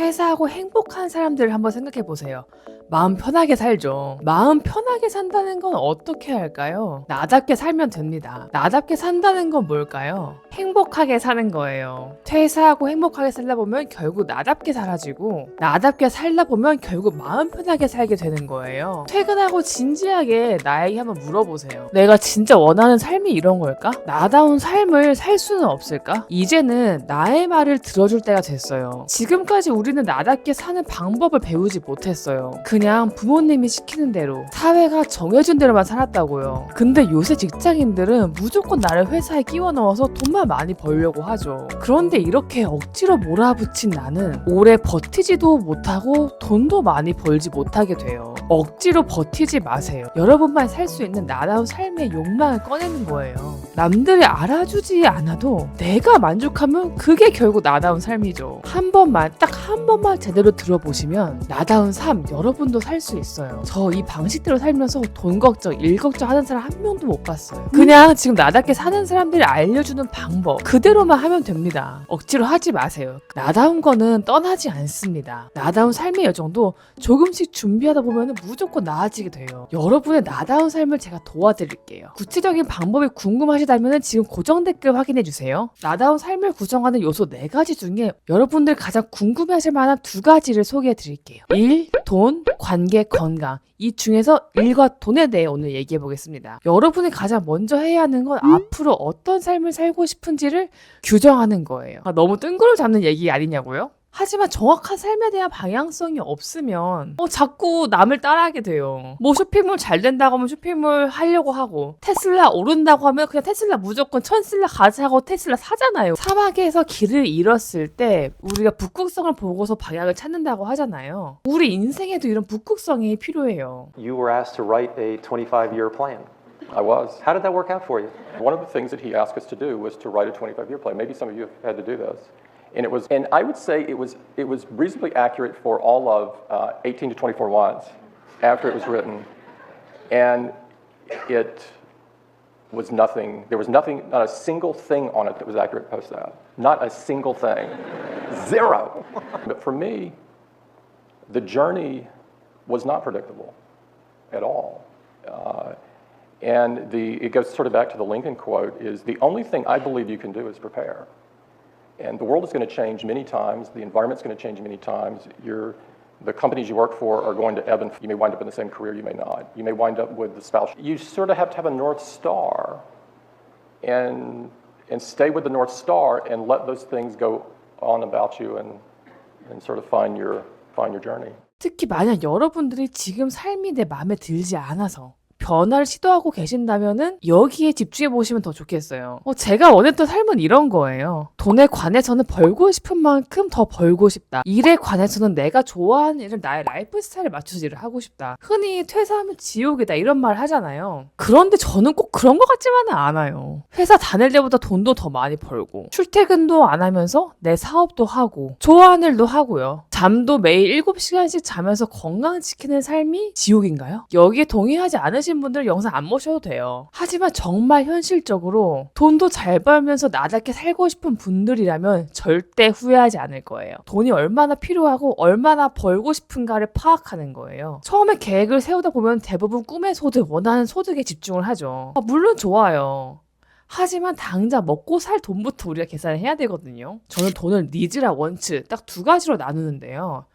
퇴사하고 행복한 사람들을 한번 생각해 보세요. 마음 편하게 살죠. 마음 편하게 산다는 건 어떻게 할까요? 나답게 살면 됩니다. 나답게 산다는 건 뭘까요? 행복하게 사는 거예요. 퇴사하고 행복하게 살다 보면 결국 나답게 살아지고, 나답게 살다 보면 결국 마음 편하게 살게 되는 거예요. 퇴근하고 진지하게 나에게 한번 물어보세요. 내가 진짜 원하는 삶이 이런 걸까? 나다운 삶을 살 수는 없을까? 이제는 나의 말을 들어줄 때가 됐어요. 지금까지 우리는 나답게 사는 방법을 배우지 못했어요. 그냥 부모님이 시키는 대로, 사회가 정해준 대로만 살았다고요. 근데 요새 직장인들은 무조건 나를 회사에 끼워 넣어서 돈만 많이 벌려고 하죠. 그런데 이렇게 억지로 몰아붙인 나는 오래 버티지도 못하고 돈도 많이 벌지 못하게 돼요. 억지로 버티지 마세요. 여러분만 살 수 있는 나다운 삶의 욕망을 꺼내는 거예요. 남들이 알아주지 않아도 내가 만족하면 그게 결국 나다운 삶이죠. 딱 한 번만 제대로 들어보시면 나다운 삶 여러분도 살 수 있어요. 저 이 방식대로 살면서 돈 걱정, 일 걱정 하는 사람 한 명도 못 봤어요. 그냥 지금 나답게 사는 사람들이 알려주는 방법 그대로만 하면 됩니다. 억지로 하지 마세요. 나다운 거는 떠나지 않습니다. 나다운 삶의 여정도 조금씩 준비하다 보면 무조건 나아지게 돼요. 여러분의 나다운 삶을 제가 도와드릴게요. 구체적인 방법이 궁금하시다면 지금 고정 댓글 확인해주세요. 나다운 삶을 구성하는 요소 4가지 중에 여러분들 가장 궁금해하실 만한 2가지를 소개해드릴게요. 일, 돈, 관계, 건강. 이 중에서 일과 돈에 대해 오늘 얘기해 보겠습니다. 여러분이 가장 먼저 해야 하는 건 앞으로 어떤 삶을 살고 싶은지를 규정하는 거예요. 너무 뜬구름 잡는 얘기 아니냐고요? 하지만 정확한 삶에 대한 방향성이 없으면 자꾸 남을 따라하게 돼요. 뭐 쇼핑몰 잘 된다고 하면 쇼핑몰 하려고 하고, 테슬라 오른다고 하면 그냥 테슬라 무조건 천슬라 가자고 테슬라 사잖아요. 사막에서 길을 잃었을 때 우리가 북극성을 보고서 방향을 찾는다고 하잖아요. 우리 인생에도 이런 북극성이 필요해요. You were asked to write a 25-year plan. I was. How did that work out for you? One of the things that he asked us to do was to write a 25-year plan. Maybe some of you have had to do this. And I would say it was reasonably accurate for all of 18 to 24 months after it was written. And it was nothing, there was nothing, not a single thing on it that was accurate post that. Not a single thing. Zero. But for me, the journey was not predictable at all. And it goes sort of back to the Lincoln quote, is the only thing I believe you can do is prepare. And the world is going to change many times. The environment's going to change many times. The companies you work for are going to ebb and flow. You may wind up in the same career, you may not. You may wind up with the spouse. You sort of have to have a North Star and stay with the North Star and let those things go on about you and sort of find your journey. 특히 만약 여러분들이 지금 삶이 내 마음에 들지 않아서 변화를 시도하고 계신다면은 여기에 집중해 보시면 더 좋겠어요. 제가 원했던 삶은 이런 거예요. 돈에 관해서는 벌고 싶은 만큼 더 벌고 싶다. 일에 관해서는 내가 좋아하는 일을 나의 라이프 스타일에 맞춰서 일을 하고 싶다. 흔히 퇴사하면 지옥이다 이런 말 하잖아요. 그런데 저는 꼭 그런 것 같지만은 않아요. 회사 다닐 때보다 돈도 더 많이 벌고, 출퇴근도 안 하면서 내 사업도 하고, 좋아하는 일도 하고요. 잠도 매일 7시간씩 자면서 건강 지키는 삶이 지옥인가요? 여기에 동의하지 않으신 분들 영상 안 보셔도 돼요. 하지만 정말 현실적으로 돈도 잘 벌면서 나답게 살고 싶은 분들이라면 절대 후회하지 않을 거예요. 돈이 얼마나 필요하고 얼마나 벌고 싶은가를 파악하는 거예요. 처음에 계획을 세우다 보면 대부분 꿈의 소득, 원하는 소득에 집중을 하죠. 물론 좋아요. 하지만 당장 먹고 살 돈부터 우리가 계산을 해야 되거든요. 저는 돈을 니즈랑 원츠 딱 2가지로 나누는데요.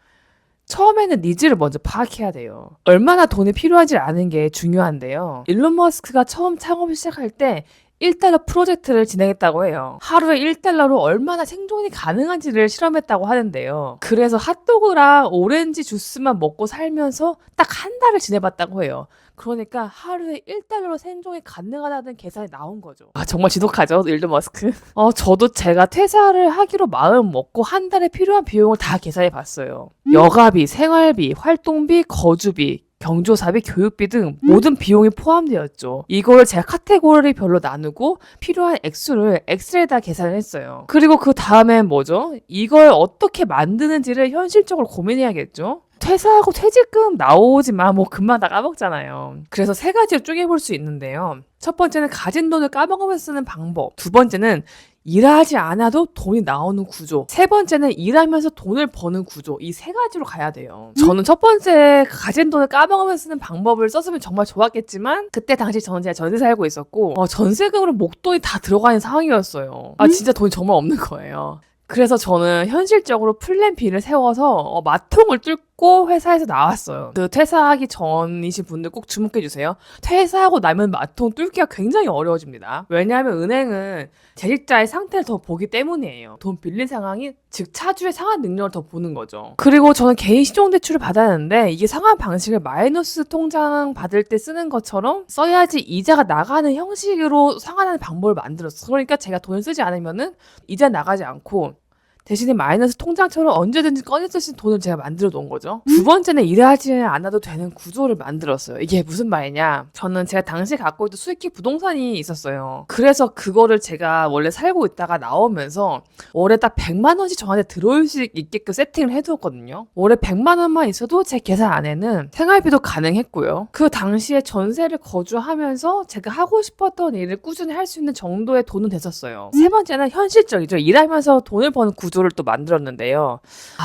처음에는 니즈를 먼저 파악해야 돼요. 얼마나 돈이 필요한지 아는 게 중요한데요. 일론 머스크가 처음 창업을 시작할 때 $1 프로젝트를 진행했다고 해요. 하루에 $1로 얼마나 생존이 가능한지를 실험했다고 하는데요. 그래서 핫도그랑 오렌지 주스만 먹고 살면서 딱 한 달을 지내봤다고 해요. 그러니까 하루에 $1로 생존이 가능하다는 계산이 나온 거죠. 정말 지독하죠, 일론 머스크. 저도 제가 퇴사를 하기로 마음 먹고 한 달에 필요한 비용을 다 계산해 봤어요. 여가비, 생활비, 활동비, 거주비, 경조사비, 교육비 등 모든 비용이 포함되었죠. 이거를 제가 카테고리별로 나누고 필요한 액수를 엑셀에다 계산을 했어요. 그리고 그 다음엔 뭐죠? 이걸 어떻게 만드는지를 현실적으로 고민해야겠죠? 퇴사하고 퇴직금 나오지만 뭐 금방 다 까먹잖아요. 그래서 세 가지로 쪼개볼 수 있는데요. 첫 번째는 가진 돈을 까먹으면서 쓰는 방법. 두 번째는 일하지 않아도 돈이 나오는 구조. 세 번째는 일하면서 돈을 버는 구조. 이 세 가지로 가야 돼요. 저는 첫 번째 가진 돈을 까먹으면서 쓰는 방법을 썼으면 정말 좋았겠지만 그때 당시 저는 제가 전세 살고 있었고 전세금으로 목돈이 다 들어가는 상황이었어요. 진짜 돈이 정말 없는 거예요. 그래서 저는 현실적으로 플랜 B를 세워서 마통을 뚫고 회사에서 나왔어요. 그 퇴사하기 전이신 분들 꼭 주목해 주세요. 퇴사하고 나면 마통 뚫기가 굉장히 어려워집니다. 왜냐하면 은행은 재직자의 상태를 더 보기 때문이에요. 돈 빌린 상황이 즉 차주의 상환 능력을 더 보는 거죠. 그리고 저는 개인 신용대출을 받았는데 이게 상환 방식을 마이너스 통장 받을 때 쓰는 것처럼 써야지 이자가 나가는 형식으로 상환하는 방법을 만들었어요. 그러니까 제가 돈을 쓰지 않으면은 이자 나가지 않고 대신에 마이너스 통장처럼 언제든지 꺼내 쓸 수 있는 돈을 제가 만들어 놓은 거죠. 두 번째는 일하지 않아도 되는 구조를 만들었어요. 이게 무슨 말이냐? 저는 제가 당시에 갖고 있던 수익기 부동산이 있었어요. 그래서 그거를 제가 원래 살고 있다가 나오면서 월에 딱 100만 원씩 저한테 들어올 수 있게끔 세팅을 해두었거든요. 월에 100만 원만 있어도 제 계산 안에는 생활비도 가능했고요. 그 당시에 전세를 거주하면서 제가 하고 싶었던 일을 꾸준히 할 수 있는 정도의 돈은 됐었어요. 세 번째는 현실적이죠. 일하면서 돈을 버는 구조를 또 만들었는데요.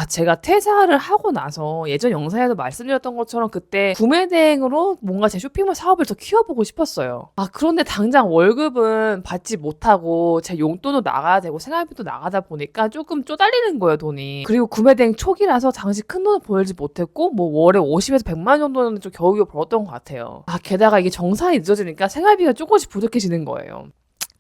제가 퇴사를 하고 나서 예전 영상에도 말씀드렸던 것처럼 그때 구매 대행으로 뭔가 제 쇼핑몰 사업을 더 키워보고 싶었어요. 그런데 당장 월급은 받지 못하고 제 용돈도 나가야 되고 생활비도 나가다 보니까 조금 쪼달리는 거예요, 돈이. 그리고 구매 대행 초기라서 당시 큰 돈을 벌지 못했고 뭐 월에 50에서 100만 원 정도는 좀 겨우겨우 벌었던 것 같아요. 게다가 이게 정산이 늦어지니까 생활비가 조금씩 부족해지는 거예요.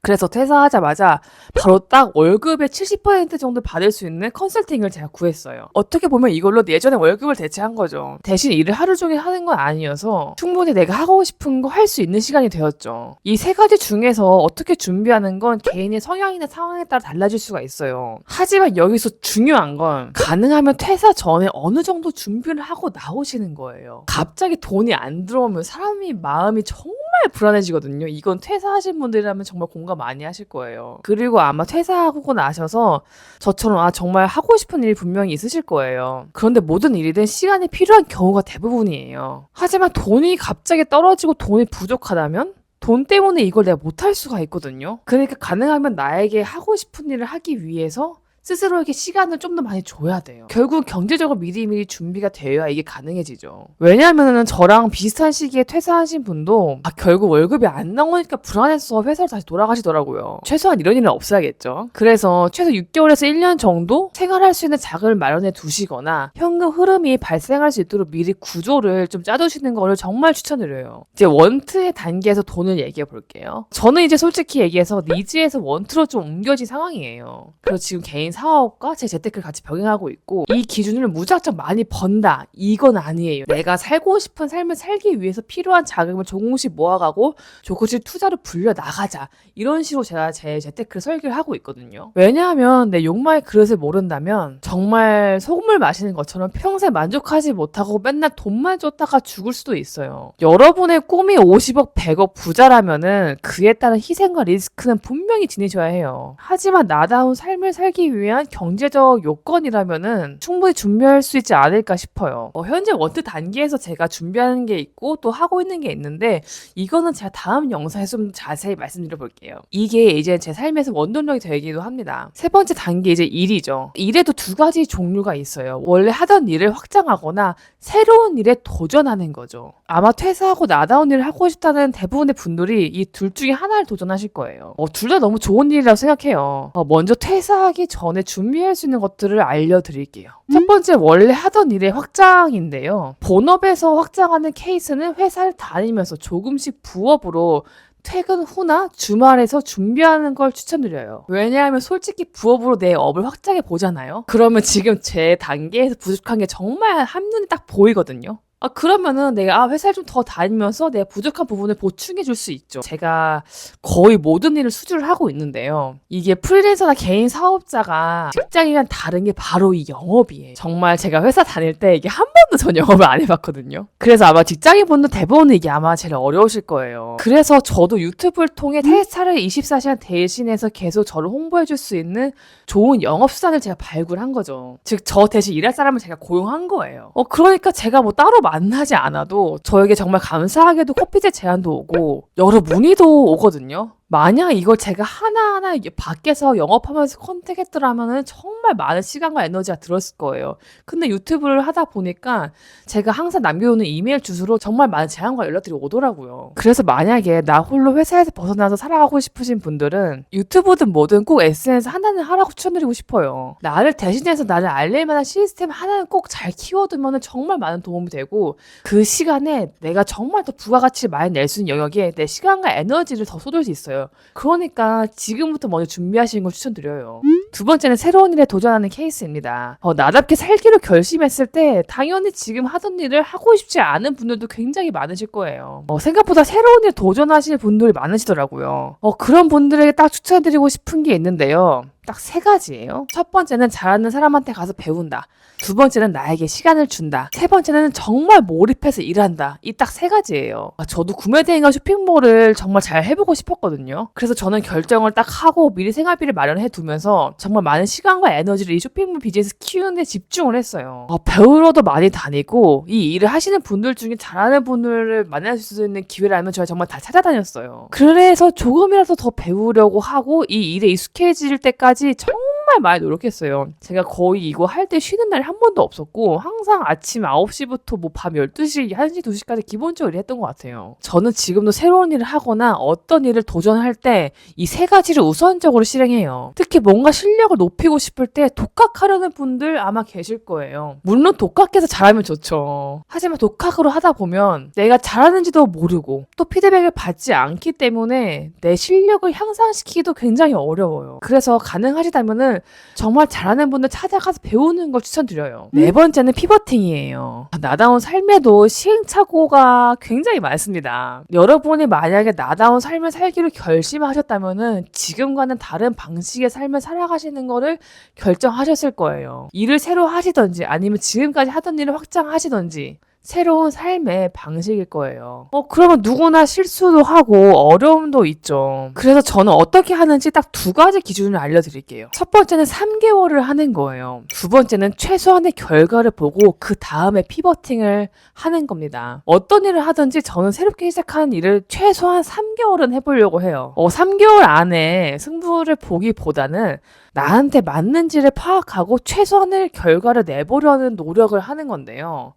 그래서 퇴사하자마자 바로 딱 월급의 70% 정도 받을 수 있는 컨설팅을 제가 구했어요. 어떻게 보면 이걸로 예전에 월급을 대체한 거죠. 대신 일을 하루 종일 하는 건 아니어서 충분히 내가 하고 싶은 거 할 수 있는 시간이 되었죠. 이 세 가지 중에서 어떻게 준비하는 건 개인의 성향이나 상황에 따라 달라질 수가 있어요. 하지만 여기서 중요한 건 가능하면 퇴사 전에 어느 정도 준비를 하고 나오시는 거예요. 갑자기 돈이 안 들어오면 사람이 마음이 정말 불안해지거든요. 이건 퇴사하신 분들이라면 정말 공감 많이 하실 거예요. 그리고 아마 퇴사하고 나셔서 저처럼 정말 하고 싶은 일이 분명히 있으실 거예요. 그런데 모든 일이든 시간이 필요한 경우가 대부분이에요. 하지만 돈이 갑자기 떨어지고 돈이 부족하다면 돈 때문에 이걸 내가 못할 수가 있거든요. 그러니까 가능하면 나에게 하고 싶은 일을 하기 위해서 스스로에게 시간을 좀 더 많이 줘야 돼요. 결국 경제적으로 미리미리 준비가 되어야 이게 가능해지죠. 왜냐하면 저랑 비슷한 시기에 퇴사하신 분도 결국 월급이 안 나오니까 불안해서 회사로 다시 돌아가시더라고요. 최소한 이런 일은 없어야겠죠. 그래서 최소 6개월에서 1년 정도 생활할 수 있는 자금을 마련해 두시거나 현금 흐름이 발생할 수 있도록 미리 구조를 좀 짜두시는 거를 정말 추천드려요. 이제 원트의 단계에서 돈을 얘기해 볼게요. 저는 이제 솔직히 얘기해서 니즈에서 원트로 좀 옮겨진 상황이에요. 그래서 지금 개인 사업과 제 재테크를 같이 병행하고 있고 이 기준을 무작정 많이 번다 이건 아니에요. 내가 살고 싶은 삶을 살기 위해서 필요한 자금을 조금씩 모아가고 조금씩 투자로 불려 나가자 이런 식으로 제가 제 재테크를 설계를 하고 있거든요. 왜냐하면 내 욕망의 그릇을 모른다면 정말 소금물 마시는 것처럼 평생 만족하지 못하고 맨날 돈만 쫓다가 죽을 수도 있어요. 여러분의 꿈이 50억 100억 부자라면은 그에 따른 희생과 리스크는 분명히 지니셔야 해요. 하지만 나다운 삶을 살기 위한 경제적 요건이라면은 충분히 준비할 수 있지 않을까 싶어요. 현재 원트 단계에서 제가 준비하는 게 있고 또 하고 있는 게 있는데 이거는 제가 다음 영상에서 좀 자세히 말씀드려 볼게요. 이게 이제 제 삶에서 원동력이 되기도 합니다. 세 번째 단계 이제 일이죠. 일에도 두 가지 종류가 있어요. 원래 하던 일을 확장하거나 새로운 일에 도전하는 거죠. 아마 퇴사하고 나다운 일을 하고 싶다는 대부분의 분들이 이 둘 중에 하나를 도전하실 거예요. 둘 다 너무 좋은 일이라고 생각해요. 먼저 퇴사하기 전에 준비할 수 있는 것들을 알려드릴게요. 첫 번째 원래 하던 일의 확장인데요. 본업에서 확장하는 케이스는 회사를 다니면서 조금씩 부업으로 퇴근 후나 주말에서 준비하는 걸 추천드려요. 왜냐하면 솔직히 부업으로 내 업을 확장해 보잖아요. 그러면 지금 제 단계에서 부족한 게 정말 한눈에 딱 보이거든요. 그러면은 내가 회사를 좀 더 다니면서 내가 부족한 부분을 보충해 줄 수 있죠. 제가 거의 모든 일을 수주를 하고 있는데요. 이게 프리랜서나 개인 사업자가 직장이랑 다른 게 바로 이 영업이에요. 정말 제가 회사 다닐 때 이게 한 번도 전 영업을 안 해봤거든요. 그래서 아마 직장인분들 대부분 이게 아마 제일 어려우실 거예요. 그래서 저도 유튜브를 통해 테스타를 24시간 대신해서 계속 저를 홍보해 줄 수 있는 좋은 영업 수단을 제가 발굴한 거죠. 즉, 저 대신 일할 사람을 제가 고용한 거예요. 그러니까 제가 뭐 따로 만나지 않아도 저에게 정말 감사하게도 커피제 제안도 오고 여러 문의도 오거든요. 만약 이걸 제가 하나하나 이게 밖에서 영업하면서 컨택했더라면은 정말 많은 시간과 에너지가 들었을 거예요. 근데 유튜브를 하다 보니까 제가 항상 남겨놓는 이메일 주소로 정말 많은 제안과 연락들이 오더라고요. 그래서 만약에 나 홀로 회사에서 벗어나서 살아가고 싶으신 분들은 유튜브든 뭐든 꼭 SNS 하나는 하라고 추천드리고 싶어요. 나를 대신해서 나를 알릴 만한 시스템 하나는 꼭 잘 키워두면 정말 많은 도움이 되고 그 시간에 내가 정말 더 부가가치를 많이 낼 수 있는 영역에 내 시간과 에너지를 더 쏟을 수 있어요. 그러니까 지금부터 먼저 준비하시는 걸 추천드려요. 두 번째는 새로운 일에 도전하는 케이스입니다. 나답게 살기로 결심했을 때 당연히 지금 하던 일을 하고 싶지 않은 분들도 굉장히 많으실 거예요. 생각보다 새로운 일 도전하시는 분들이 많으시더라고요. 그런 분들에게 딱 추천드리고 싶은 게 있는데요. 딱 3가지예요. 첫 번째는 잘하는 사람한테 가서 배운다. 두 번째는 나에게 시간을 준다. 세 번째는 정말 몰입해서 일한다. 이 딱 3가지예요. 저도 구매대행과 쇼핑몰을 정말 잘 해보고 싶었거든요. 그래서 저는 결정을 딱 하고 미리 생활비를 마련해 두면서 정말 많은 시간과 에너지를 이 쇼핑몰 비즈니스 키우는 데 집중을 했어요. 배우러도 많이 다니고 이 일을 하시는 분들 중에 잘하는 분들을 만날 수 있는 기회라면 제가 정말 다 찾아다녔어요. 그래서 조금이라도 더 배우려고 하고 이 일에 익숙해질 때까지 정말 많이 노력했어요. 제가 거의 이거 할 때 쉬는 날이 한 번도 없었고 항상 아침 9시부터 뭐 밤 12시, 1시, 2시까지 기본적으로 일했던 것 같아요. 저는 지금도 새로운 일을 하거나 어떤 일을 도전할 때 이 3가지를 우선적으로 실행해요. 특히 뭔가 실력을 높이고 싶을 때 독학하려는 분들 아마 계실 거예요. 물론 독학해서 잘하면 좋죠. 하지만 독학으로 하다 보면 내가 잘하는지도 모르고 또 피드백을 받지 않기 때문에 내 실력을 향상시키기도 굉장히 어려워요. 그래서 가능하시다면은 정말 잘하는 분들 찾아가서 배우는 걸 추천드려요. 4번째는 피버팅이에요. 나다운 삶에도 시행착오가 굉장히 많습니다. 여러분이 만약에 나다운 삶을 살기로 결심하셨다면은 지금과는 다른 방식의 삶을 살아가시는 거를 결정하셨을 거예요. 일을 새로 하시던지 아니면 지금까지 하던 일을 확장하시던지 새로운 삶의 방식일 거예요. 그러면 누구나 실수도 하고 어려움도 있죠. 그래서 저는 어떻게 하는지 딱 2가지 기준을 알려드릴게요. 첫 번째는 3개월을 하는 거예요. 두 번째는 최소한의 결과를 보고 그 다음에 피버팅을 하는 겁니다. 어떤 일을 하든지 저는 새롭게 시작하는 일을 최소한 3개월은 해보려고 해요. 3개월 안에 승부를 보기보다는 나한테 맞는지를 파악하고 최소한의 결과를 내보려는 노력을 하는 건데요.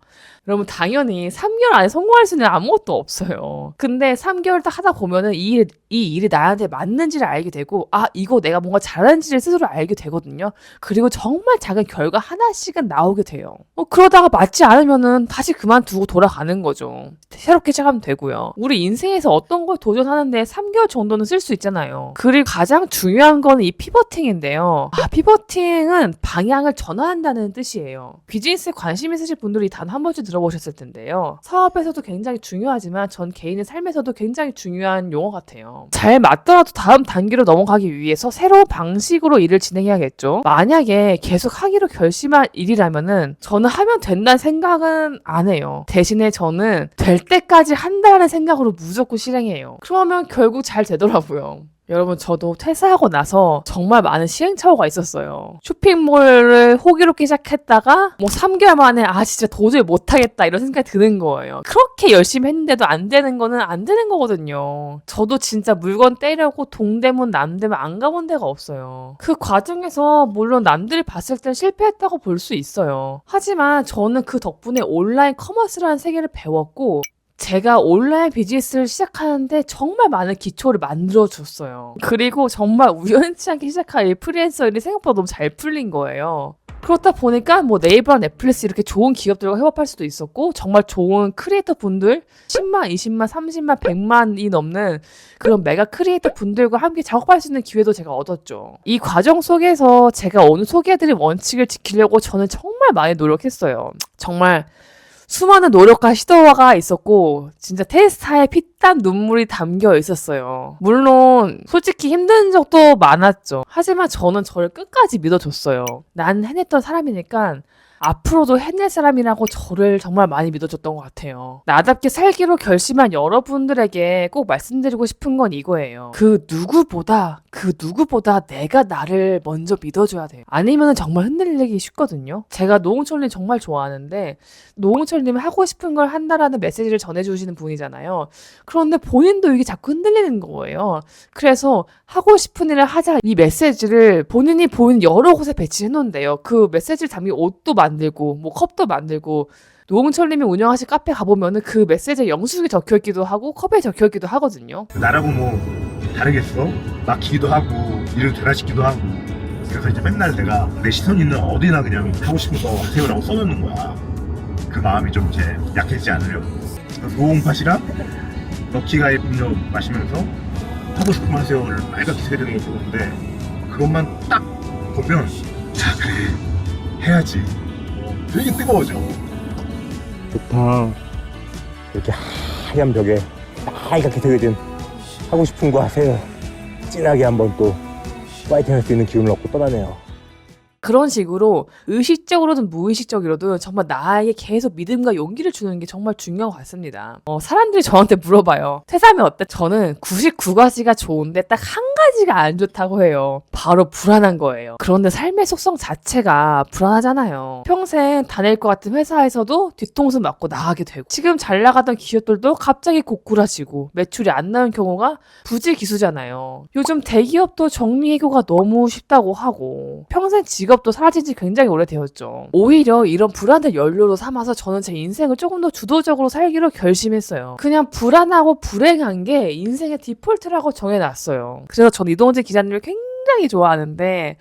여러분 당연히 3개월 안에 성공할 수 있는 아무것도 없어요. 근데 3개월 딱 하다 보면은 이 일이 나한테 맞는지를 알게 되고 이거 내가 뭔가 잘하는지를 스스로 알게 되거든요. 그리고 정말 작은 결과 하나씩은 나오게 돼요. 그러다가 맞지 않으면은 다시 그만두고 돌아가는 거죠. 새롭게 시작하면 되고요. 우리 인생에서 어떤 걸 도전하는데 3개월 정도는 쓸 수 있잖아요. 그리고 가장 중요한 거는 이 피버팅인데요. 피버팅은 방향을 전환한다는 뜻이에요. 비즈니스에 관심 있으신 분들이 단 한 번쯤 들어보셨을 텐데요. 사업에서도 굉장히 중요하지만 전 개인의 삶에서도 굉장히 중요한 용어 같아요. 잘 맞더라도 다음 단계로 넘어가기 위해서 새로운 방식으로 일을 진행해야겠죠. 만약에 계속 하기로 결심한 일이라면은 저는 하면 된다는 생각은 안 해요. 대신에 저는 될 때까지 한다는 생각으로 무조건 실행해요. 그러면 결국 잘 되더라고요. 여러분 저도 퇴사하고 나서 정말 많은 시행착오가 있었어요. 쇼핑몰을 호기롭게 시작했다가 3개월 만에 진짜 도저히 못하겠다 이런 생각이 드는 거예요. 그렇게 열심히 했는데도 안 되는 거는 안 되는 거거든요. 저도 진짜 물건 떼려고 동대문, 남대문 안 가본 데가 없어요. 그 과정에서 물론 남들이 봤을 땐 실패했다고 볼 수 있어요. 하지만 저는 그 덕분에 온라인 커머스라는 세계를 배웠고 제가 온라인 비즈니스를 시작하는데 정말 많은 기초를 만들어줬어요. 그리고 정말 우연치 않게 시작한 이 프리랜서 일이 생각보다 너무 잘 풀린 거예요. 그렇다 보니까 네이버랑 넷플릭스 이렇게 좋은 기업들과 협업할 수도 있었고 정말 좋은 크리에이터 분들 10만, 20만, 30만, 100만이 넘는 그런 메가 크리에이터 분들과 함께 작업할 수 있는 기회도 제가 얻었죠. 이 과정 속에서 제가 오늘 소개해드린 원칙을 지키려고 저는 정말 많이 노력했어요. 정말 수많은 노력과 시도가 있었고 진짜 테스타에 피땀 눈물이 담겨 있었어요. 물론 솔직히 힘든 적도 많았죠. 하지만 저는 저를 끝까지 믿어줬어요. 난 해냈던 사람이니까 앞으로도 해낼 사람이라고 저를 정말 많이 믿어줬던 것 같아요. 나답게 살기로 결심한 여러분들에게 꼭 말씀드리고 싶은 건 이거예요. 그 누구보다 내가 나를 먼저 믿어줘야 돼요. 아니면 정말 흔들리기 쉽거든요. 제가 노홍철님 정말 좋아하는데 노홍철님은 하고 싶은 걸 한다라는 메시지를 전해주시는 분이잖아요. 그런데 본인도 이게 자꾸 흔들리는 거예요. 그래서 하고 싶은 일을 하자 이 메시지를 본인이 보이는 여러 곳에 배치해 놓는데요. 그 메시지를 담긴 옷도 만들고 뭐 컵도 만들고 노홍철님이 운영하신 카페 가보면은 그 메시지에 영수증이 적혀있기도 하고 컵에 적혀있기도 하거든요. 나라고 뭐 다르겠어? 막히기도 하고 일을 변화시키기도 하고 그래서 이제 맨날 내가 내 시선 있는 어디나 그냥 하고 싶은 거 하세요라고 써놓는 거야. 그 마음이 좀 이제 약해지지 않으려고. 노홍팟이랑 럭키가의 음료 마시면서 하고 싶은 거 하세요를 빨갛게 쓰게 되는 거 좋은데 그것만 딱 보면 자 그래 해야지 되게 뜨거워져. 좋다. 이렇게 하얀 벽에 빨갛게 새겨진 하고 싶은 거 하세요. 진하게 한번 또 파이팅 할 수 있는 기운을 얻고 떠나네요. 그런 식으로 의식적으로든 무의식적으로든 정말 나에게 계속 믿음과 용기를 주는 게 정말 중요한 것 같습니다. 사람들이 저한테 물어봐요. 퇴사하면 어때? 저는 99가지가 좋은데 딱 한 가지가 안 좋다고 해요. 바로 불안한 거예요. 그런데 삶의 속성 자체가 불안하잖아요. 평생 다닐 것 같은 회사에서도 뒤통수 맞고 나가게 되고 지금 잘 나가던 기업들도 갑자기 고꾸라지고 매출이 안 나온 경우가 부지기수잖아요. 요즘 대기업도 정리해고가 너무 쉽다고 하고 평생 직업도 사라진 지 굉장히 오래되었죠. 오히려 이런 불안을 연료로 삼아서 저는 제 인생을 조금 더 주도적으로 살기로 결심했어요. 그냥 불안하고 불행한 게 인생의 디폴트라고 정해놨어요. 그래서 저는 이동재 기자님을 굉장히 좋아하는데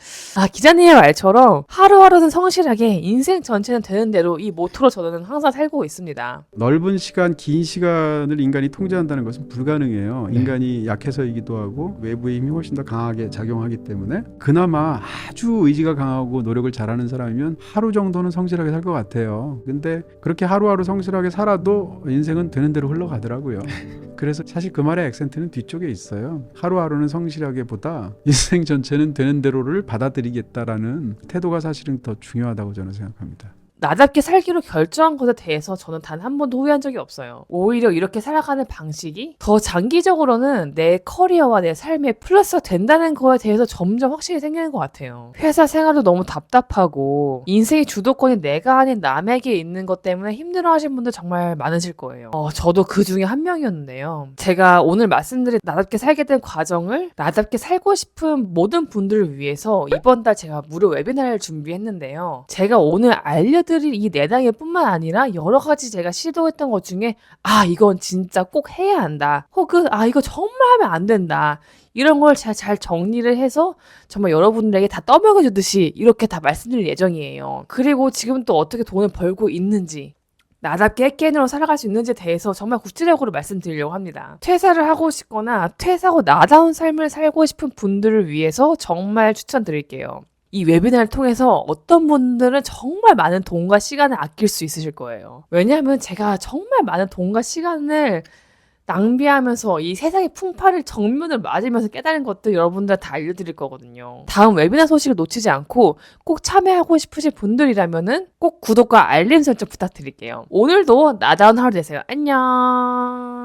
기자님의 말처럼 하루하루는 성실하게 인생 전체는 되는 대로 이 모토로 저는 항상 살고 있습니다. 넓은 시간, 긴 시간을 인간이 통제한다는 것은 불가능해요. 인간이 약해서이기도 하고 외부의 힘이 훨씬 더 강하게 작용하기 때문에 그나마 아주 의지가 강하고 노력을 잘하는 사람이면 하루 정도는 성실하게 살 것 같아요. 근데 그렇게 하루하루 성실하게 살아도 인생은 되는 대로 흘러가더라고요. 그래서 사실 그 말의 액센트는 뒤쪽에 있어요. 하루하루는 성실하게 보다 인생 전체는 되는 대로를 받아들이겠다라는 태도가 사실은 더 중요하다고 저는 생각합니다. 나답게 살기로 결정한 것에 대해서 저는 단 한 번도 후회한 적이 없어요. 오히려 이렇게 살아가는 방식이 더 장기적으로는 내 커리어와 내 삶에 플러스가 된다는 거에 대해서 점점 확실히 생기는 것 같아요. 회사 생활도 너무 답답하고 인생의 주도권이 내가 아닌 남에게 있는 것 때문에 힘들어하시는 분들 정말 많으실 거예요. 저도 그 중에 한 명이었는데요. 제가 오늘 말씀드린 나답게 살게 된 과정을 나답게 살고 싶은 모든 분들을 위해서 이번 달 제가 무료 웨비나를 준비했는데요. 제가 오늘 알려드릴 이 내당일 뿐만 아니라 여러 가지 제가 시도했던 것 중에 이건 진짜 꼭 해야 한다. 혹은 이거 정말 하면 안 된다. 이런 걸 제가 잘 정리를 해서 정말 여러분들에게 다 떠먹여주듯이 이렇게 다 말씀드릴 예정이에요. 그리고 지금 또 어떻게 돈을 벌고 있는지 나답게 핵개인으로 살아갈 수 있는지에 대해서 정말 구체적으로 말씀드리려고 합니다. 퇴사를 하고 싶거나 퇴사하고 나다운 삶을 살고 싶은 분들을 위해서 정말 추천드릴게요. 이 웨비나를 통해서 어떤 분들은 정말 많은 돈과 시간을 아낄 수 있으실 거예요. 왜냐하면 제가 정말 많은 돈과 시간을 낭비하면서 이 세상의 풍파를 정면을 맞으면서 깨달은 것들 여러분들 다 알려드릴 거거든요. 다음 웨비나 소식을 놓치지 않고 꼭 참여하고 싶으신 분들이라면은 꼭 구독과 알림 설정 부탁드릴게요. 오늘도 나다운 하루 되세요. 안녕.